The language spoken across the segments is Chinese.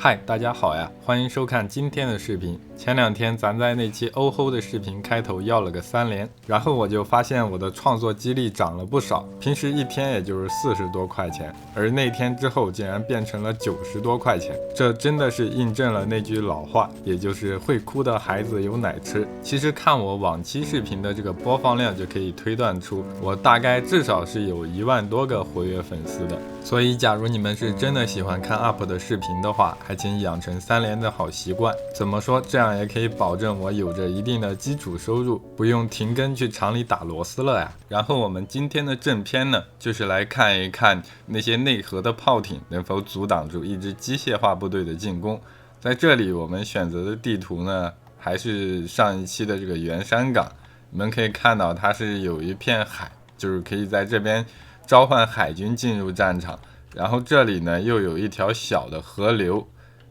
嗨，大家好呀，欢迎收看今天的视频。前两天咱在那期欧吼的视频开头要了个3连，然后我就发现我的创作激励涨了不少，平时一天也就是40多块钱，而那天之后竟然变成了90多块钱，这真的是印证了那句老话，也就是会哭的孩子有奶吃。其实看我往期视频的这个播放量就可以推断出，我大概至少是有1万多个活跃粉丝的。所以假如你们是真的喜欢看 UP 的视频的话，还请养成3连的好习惯。怎么说，这样也可以保证我有着一定的基础收入，不用停更去厂里打螺丝了呀。然后我们今天的正片呢，就是来看一看那些内核的炮艇能否阻挡住一支机械化部队的进攻。在这里我们选择的地图呢，还是上一期的这个圆山港。你们可以看到它是有一片海，就是可以在这边召唤海军进入战场，然后这里呢又有一条小的河流，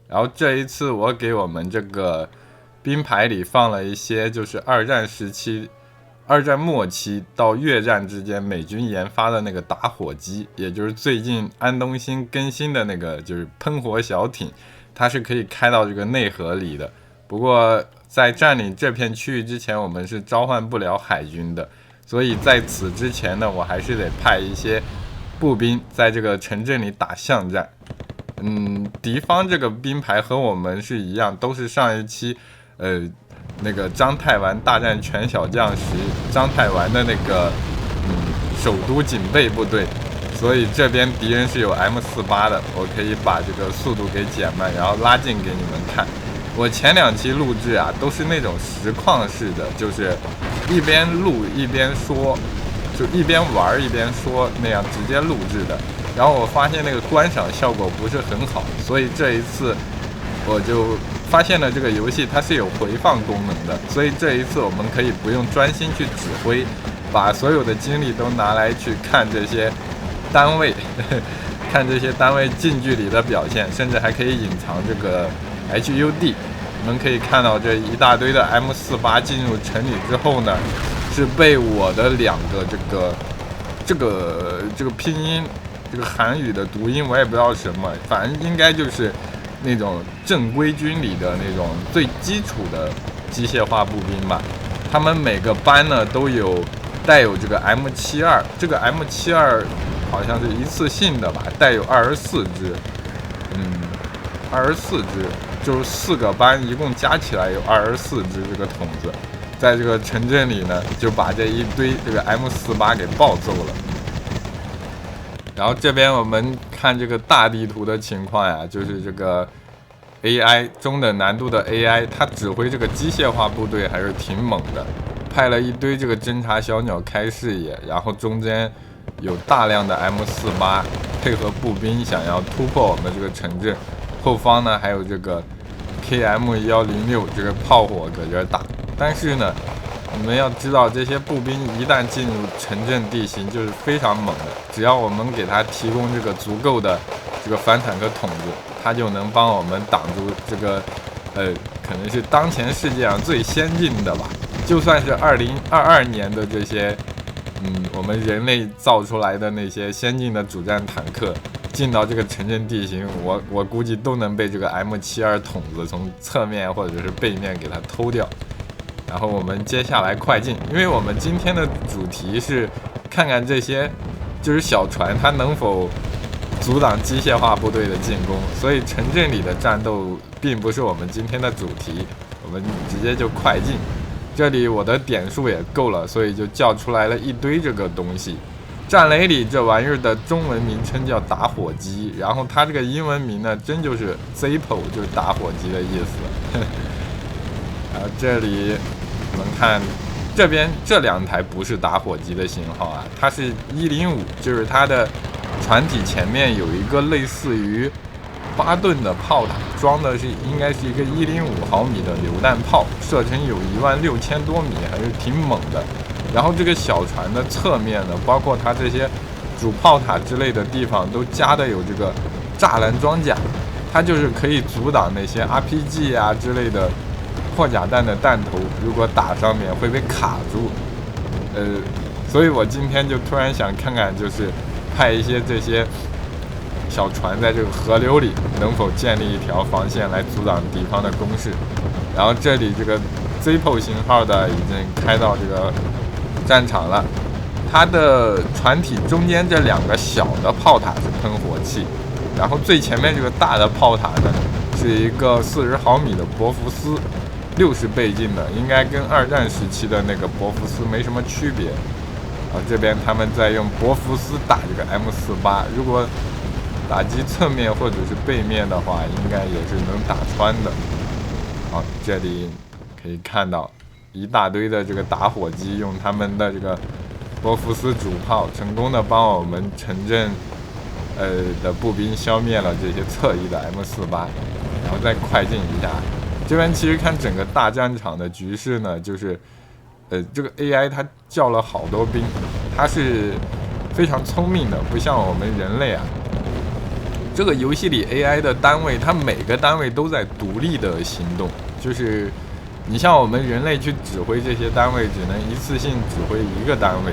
然后这一次我给我们这个兵牌里放了一些就是二战末期到越战之间美军研发的那个打火机，也就是最近安东新更新的那个就是喷火小艇，它是可以开到这个内河里的。不过在占领这片区域之前，我们是召唤不了海军的，所以在此之前呢，我还是得派一些步兵在这个城镇里打巷战。敌方这个兵牌和我们是一样，都是上一期那个章太丸大战全小将时章太丸的那个首都警备部队，所以这边敌人是有 M48 的，我可以把这个速度给减慢，然后拉近给你们看。我前2期录制啊，都是那种实况式的，就是一边录一边说，就一边玩一边说，那样直接录制的。然后我发现那个观赏效果不是很好，所以这一次我就发现了这个游戏它是有回放功能的，所以这一次我们可以不用专心去指挥，把所有的精力都拿来去看这些单位看这些单位近距离的表现，甚至还可以隐藏这个 HUD。 你们可以看到这一大堆的 M48 进入城里之后呢，是被我的2个这个拼音，这个韩语的读音我也不知道什么，反正应该就是那种正规军里的那种最基础的机械化步兵吧。他们每个班呢都有带有这个 M72， 这个 M72 好像是一次性的吧，带有24支，24支，就是4个班一共加起来有24支这个筒子，在这个城镇里呢就把这一堆这个 M48 给暴揍了。然后这边我们看这个大地图的情况呀，就是这个 AI 中等难度的 AI， 它指挥这个机械化部队还是挺猛的，派了一堆这个侦察小鸟开视野，然后中间有大量的 M48 配合步兵想要突破我们这个城镇，后方呢还有这个 KM106 这个炮火搁这打。但是呢，你们要知道，这些步兵一旦进入城镇地形就是非常猛的，只要我们给他提供这个足够的这个反坦克筒子，他就能帮我们挡住这个可能是当前世界上最先进的吧，就算是2022年的这些我们人类造出来的那些先进的主战坦克，进到这个城镇地形，我估计都能被这个 M72 筒子从侧面或者是背面给它偷掉。然后我们接下来快进，因为我们今天的主题是看看这些就是小船它能否阻挡机械化部队的进攻，所以城镇里的战斗并不是我们今天的主题，我们直接就快进。这里我的点数也够了，所以就叫出来了一堆这个东西。战雷里这玩意儿的中文名称叫打火机，然后它这个英文名呢真就是 Zippo， 就是打火机的意思然后这里我们看这边这2台不是打火机的型号啊，它是105，就是它的船体前面有一个类似于8吨的炮塔，装的是应该是一个105毫米的榴弹炮，射程有16000多米，还是挺猛的。然后这个小船的侧面呢，包括它这些主炮塔之类的地方都加的有这个栅栏装甲，它就是可以阻挡那些 RPG 啊之类的破甲弹的弹头，如果打上面会被卡住。所以我今天就突然想看看，就是派一些这些小船在这个河流里能否建立一条防线来阻挡敌方的攻势。然后这里这个 Zippo 型号的已经开到这个战场了，它的船体中间这2个小的炮塔是喷火器，然后最前面这个大的炮塔呢是一个40毫米的博福斯，60倍镜的，应该跟2战时期的那个博福斯没什么区别。然后这边他们在用博福斯打这个 M48， 如果打击侧面或者是背面的话，应该也是能打穿的。好，这里可以看到一大堆的这个打火机，用他们的这个博福斯主炮成功的帮我们城镇的步兵消灭了这些侧翼的 M48， 然后再快进一下。这边其实看整个大战场的局势呢，就是这个 AI 它叫了好多兵，它是非常聪明的，不像我们人类啊。这个游戏里 AI 的单位，它每个单位都在独立的行动，就是你像我们人类去指挥这些单位，只能一次性指挥一个单位，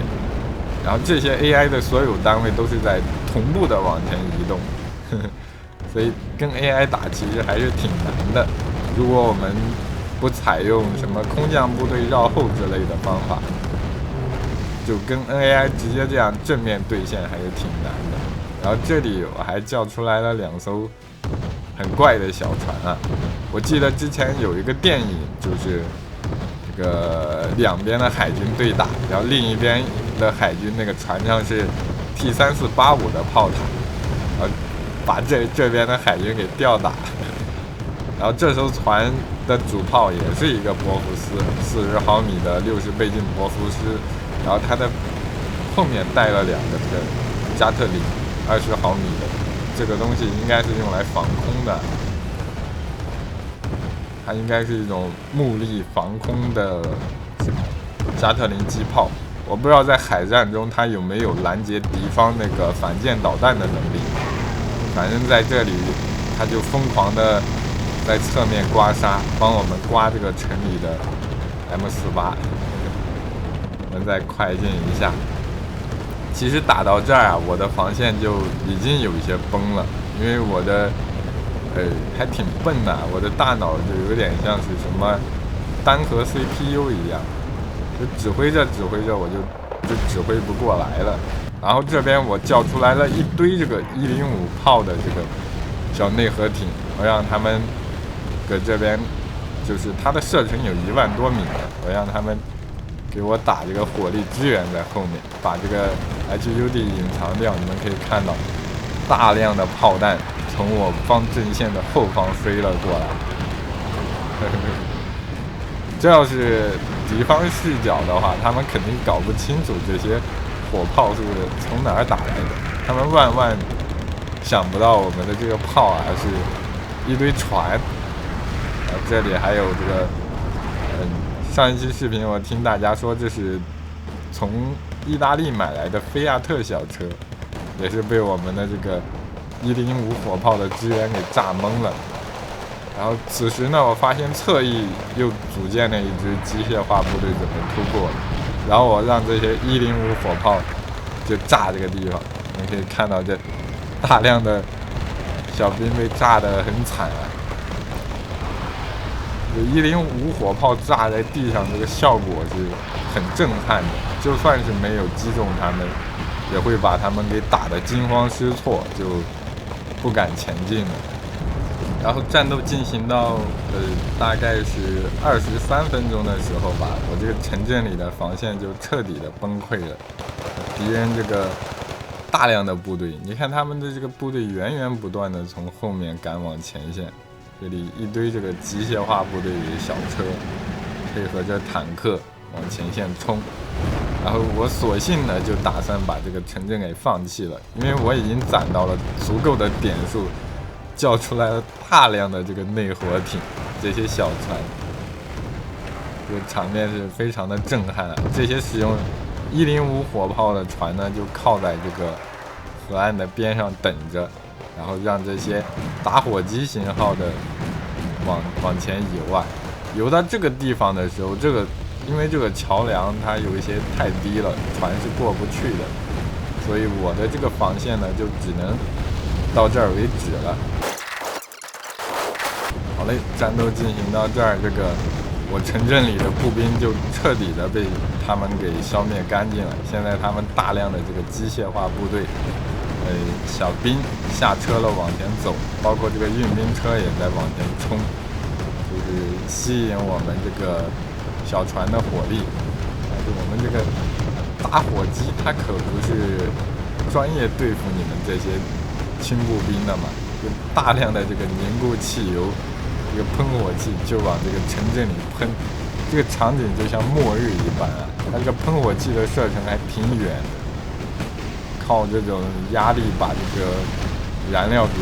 然后这些 AI 的所有单位都是在同步的往前移动，所以跟 AI 打其实还是挺难的。如果我们不采用什么空降部队绕后之类的方法，就跟 AI 直接这样正面对线还是挺难的。然后这里我还叫出来了2艘很怪的小船啊！我记得之前有一个电影，就是这个两边的海军对打，然后另一边的海军那个船上是 T3485的炮塔，然后把这边的海军给吊打。然后这艘船的主炮也是一个博福斯40毫米的60倍镜博福斯，然后它的后面带了2个这个加特林20毫米的，这个东西应该是用来防空的，它应该是一种目力防空的加特林机炮。我不知道在海战中它有没有拦截敌方那个反舰导弹的能力，反正在这里它就疯狂的在侧面刮痧，帮我们刮这个城里的 M48。我们再快进一下。其实打到这儿啊，我的防线就已经有一些崩了，因为我的还挺笨的，我的大脑就有点像是什么单核 CPU 一样，就指挥着我就指挥不过来了。然后这边我叫出来了一堆这个105炮的这个小内核艇，我让他们搁这边，就是它的射程有1万多米的，我让他们给我打这个火力支援在后面，把这个 HUD 隐藏掉。你们可以看到大量的炮弹从我方阵线的后方飞了过来。这要是敌方视角的话，他们肯定搞不清楚这些火炮是从哪儿打来的，他们万万想不到我们的这个炮啊是一堆船。这里还有这个上一期视频我听大家说这是从意大利买来的菲亚特小车，也是被我们的这个105火炮的支援给炸懵了。然后此时呢，我发现侧翼又组建了一支机械化部队准备突破，然后我让这些105火炮就炸这个地方。你们可以看到这大量的小兵被炸得很惨啊！有105火炮炸在地上，这个效果是很震撼的，就算是没有击中他们，也会把他们给打得惊慌失措，就不敢前进了。然后战斗进行到大概是23分钟的时候吧，我这个城镇里的防线就彻底的崩溃了。敌人这个大量的部队，你看他们的这个部队源源不断的从后面赶往前线，这里一堆这个机械化部队小车配合着坦克往前线冲。然后我索性呢就打算把这个城镇给放弃了，因为我已经攒到了足够的点数，叫出来了大量的这个内火艇，这些小船，这个场面是非常的震撼啊！这些使用105火炮的船呢，就靠在这个河岸的边上等着，然后让这些打火机型号的往前游啊。游到这个地方的时候，因为这个桥梁它有一些太低了，船是过不去的，所以我的这个防线呢就只能到这儿为止了。好嘞，战斗进行到这儿，这个我城镇里的步兵就彻底的被他们给消灭干净了。现在他们大量的这个机械化部队，小兵下车了往前走，包括这个运兵车也在往前冲，就是吸引我们这个小船的火力。但是我们这个打火机它可不是专业对付你们这些轻步兵的嘛，就大量的这个凝固汽油，这个喷火器就往这个城镇里喷，这个场景就像末日一般啊！它这个喷火器的射程还挺远的，靠这种压力把这个燃料给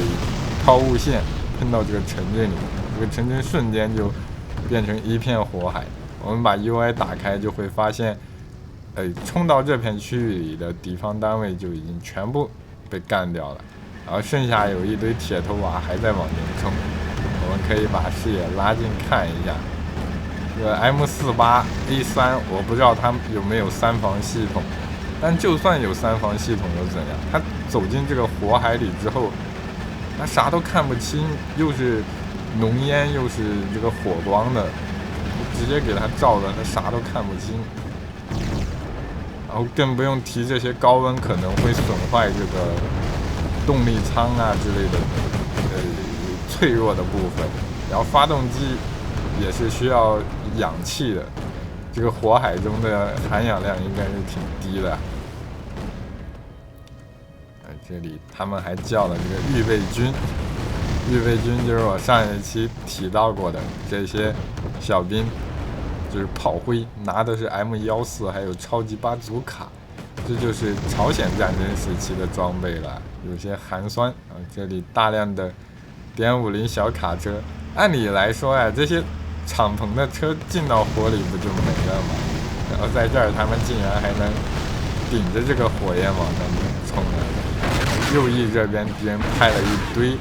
抛物线喷到这个城镇里，这个城镇瞬间就变成一片火海。我们把 UI 打开就会发现，冲到这片区域里的敌方单位就已经全部被干掉了，然后剩下有一堆铁头瓦还在往前冲。我们可以把视野拉近看一下，这个 M48A3，我不知道它有没有三防系统，但就算有三防系统又怎样？它走进这个火海里之后，它啥都看不清，又是浓烟又是这个火光的，直接给它照的，它啥都看不清。然后更不用提这些高温可能会损坏这个动力舱啊之类的，脆弱的部分。然后发动机也是需要氧气的，这个火海中的含氧量应该是挺低的。这里他们还叫了这个预备军，预备军就是我上一期提到过的这些小兵，就是炮灰，拿的是 M14还有超级巴祖卡，这就是朝鲜战争时期的装备了，有些寒酸啊。这里大量的.50小卡车，按理来说啊，这些敞篷的车进到火里不就没了吗？然后在这儿他们竟然还能顶着这个火焰往上面冲啊！右翼这边敌人派了一堆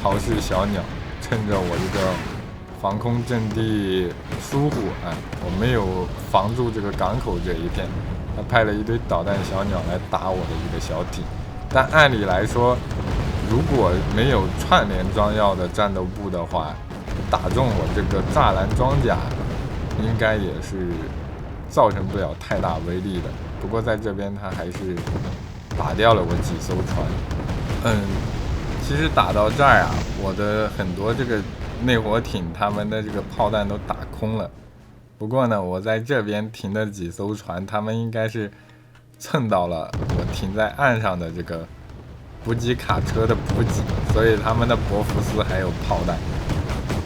陶氏小鸟，趁着我这个防空阵地疏忽啊，我没有防住这个港口这一片，他派了一堆导弹小鸟来打我的一个小艇。但按理来说，如果没有串联装药的战斗部的话，打中我这个栅栏装甲，应该也是造成不了太大威力的。不过在这边他还是打掉了我几艘船。其实打到这儿啊，我的很多这个内火艇他们的这个炮弹都打空了。不过呢，我在这边停的几艘船，他们应该是蹭到了我停在岸上的这个补给卡车的补给，所以他们的博福斯还有炮弹。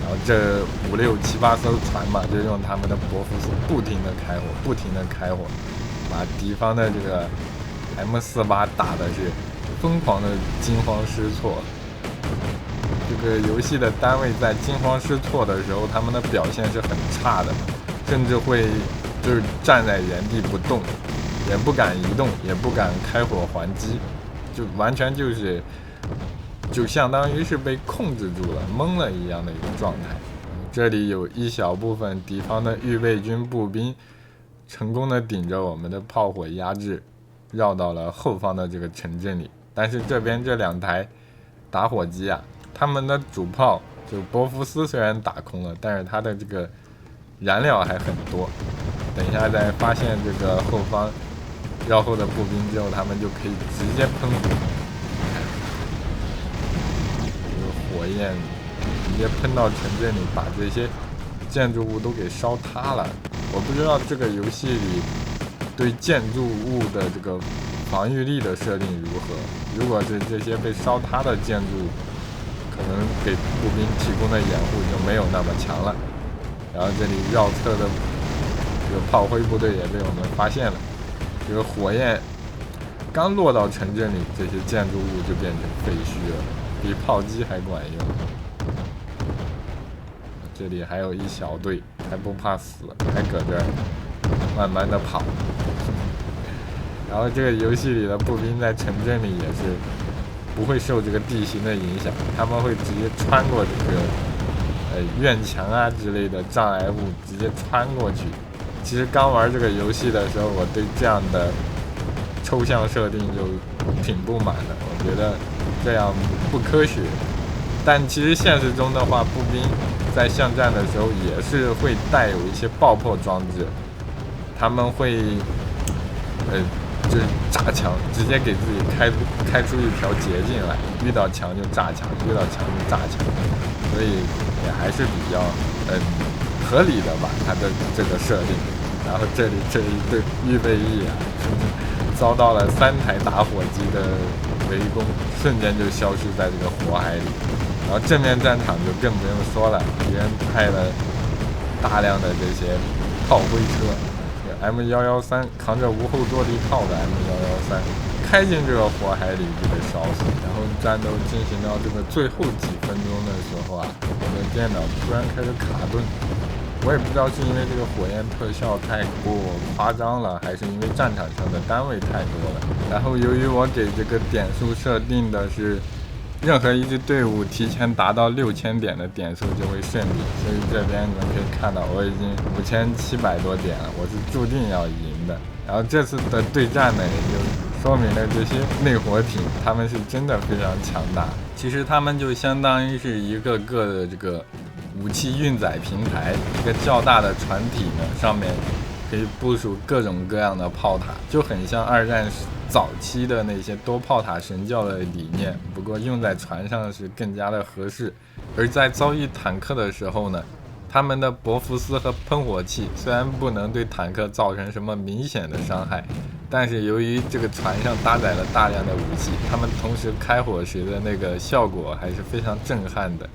然后这5、6、7、8艘船嘛，就用他们的博福斯不停的开火，不停的开火，把敌方的这个 M48打的是疯狂的惊慌失措。这个游戏的单位在惊慌失措的时候，他们的表现是很差的，甚至会就是站在原地不动，也不敢移动，也不敢开火还击，就完全就相当于是被控制住了，懵了一样的一个状态。这里有一小部分敌方的预备军步兵成功的顶着我们的炮火压制，绕到了后方的这个城镇里。但是这边这2台打火机啊，他们的主炮就博福斯虽然打空了，但是它的这个燃料还很多。等一下再发现这个后方绕后的步兵之后，他们就可以直接喷火，这个火焰直接喷到城镇里，把这些建筑物都给烧塌了。我不知道这个游戏里对建筑物的这个防御力的设定如何，如果是这些被烧塌的建筑，可能给步兵提供的掩护就没有那么强了。然后这里绕侧的这个炮灰部队也被我们发现了，这个火焰刚落到城镇里，这些建筑物就变成废墟了，比炮击还管用。这里还有一小队，还不怕死，还搁这儿慢慢的跑。然后这个游戏里的步兵在城镇里也是不会受这个地形的影响，他们会直接穿过这个院墙啊之类的障碍物，直接穿过去。其实刚玩这个游戏的时候，我对这样的抽象设定就挺不满的。我觉得这样不科学。但其实现实中的话，步兵在巷战的时候也是会带有一些爆破装置，他们会就是炸墙，直接给自己开出一条捷径来，遇到墙就炸墙，遇到墙就炸墙，所以也还是比较合理的吧，它的这个设定。然后这一队预备役啊，遭到了3台打火机的围攻，瞬间就消失在这个火海里。然后正面战场就更不用说了，敌人派了大量的这些炮灰车，M113扛着无后坐力炮的 M113开进这个火海里就被烧死。然后战斗进行到这个最后几分钟的时候啊，我的电脑突然开始卡顿，我也不知道是因为这个火焰特效太过夸张了，还是因为战场上的单位太多了。然后由于我给这个点数设定的是任何一支队伍提前达到6000点的点数就会胜利，所以这边你们可以看到我已经5700多点了，我是注定要赢的。然后这次的对战呢，也就说明了这些内火艇他们是真的非常强大。其实他们就相当于是一个个的这个武器运载平台，一个较大的船体呢，上面可以部署各种各样的炮塔，就很像2战早期的那些多炮塔神教的理念，不过用在船上是更加的合适。而在遭遇坦克的时候呢，他们的博福斯和喷火器虽然不能对坦克造成什么明显的伤害，但是由于这个船上搭载了大量的武器，他们同时开火时的那个效果还是非常震撼的，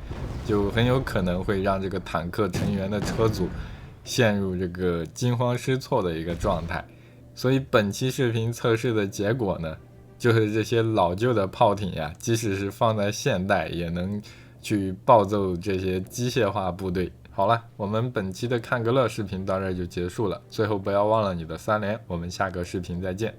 就很有可能会让这个坦克成员的车组陷入这个惊慌失措的一个状态。所以本期视频测试的结果呢，就是这些老旧的炮艇呀，即使是放在现代也能去暴揍这些机械化部队。好了，我们本期的看个乐视频到这儿就结束了，最后不要忘了你的3连，我们下个视频再见。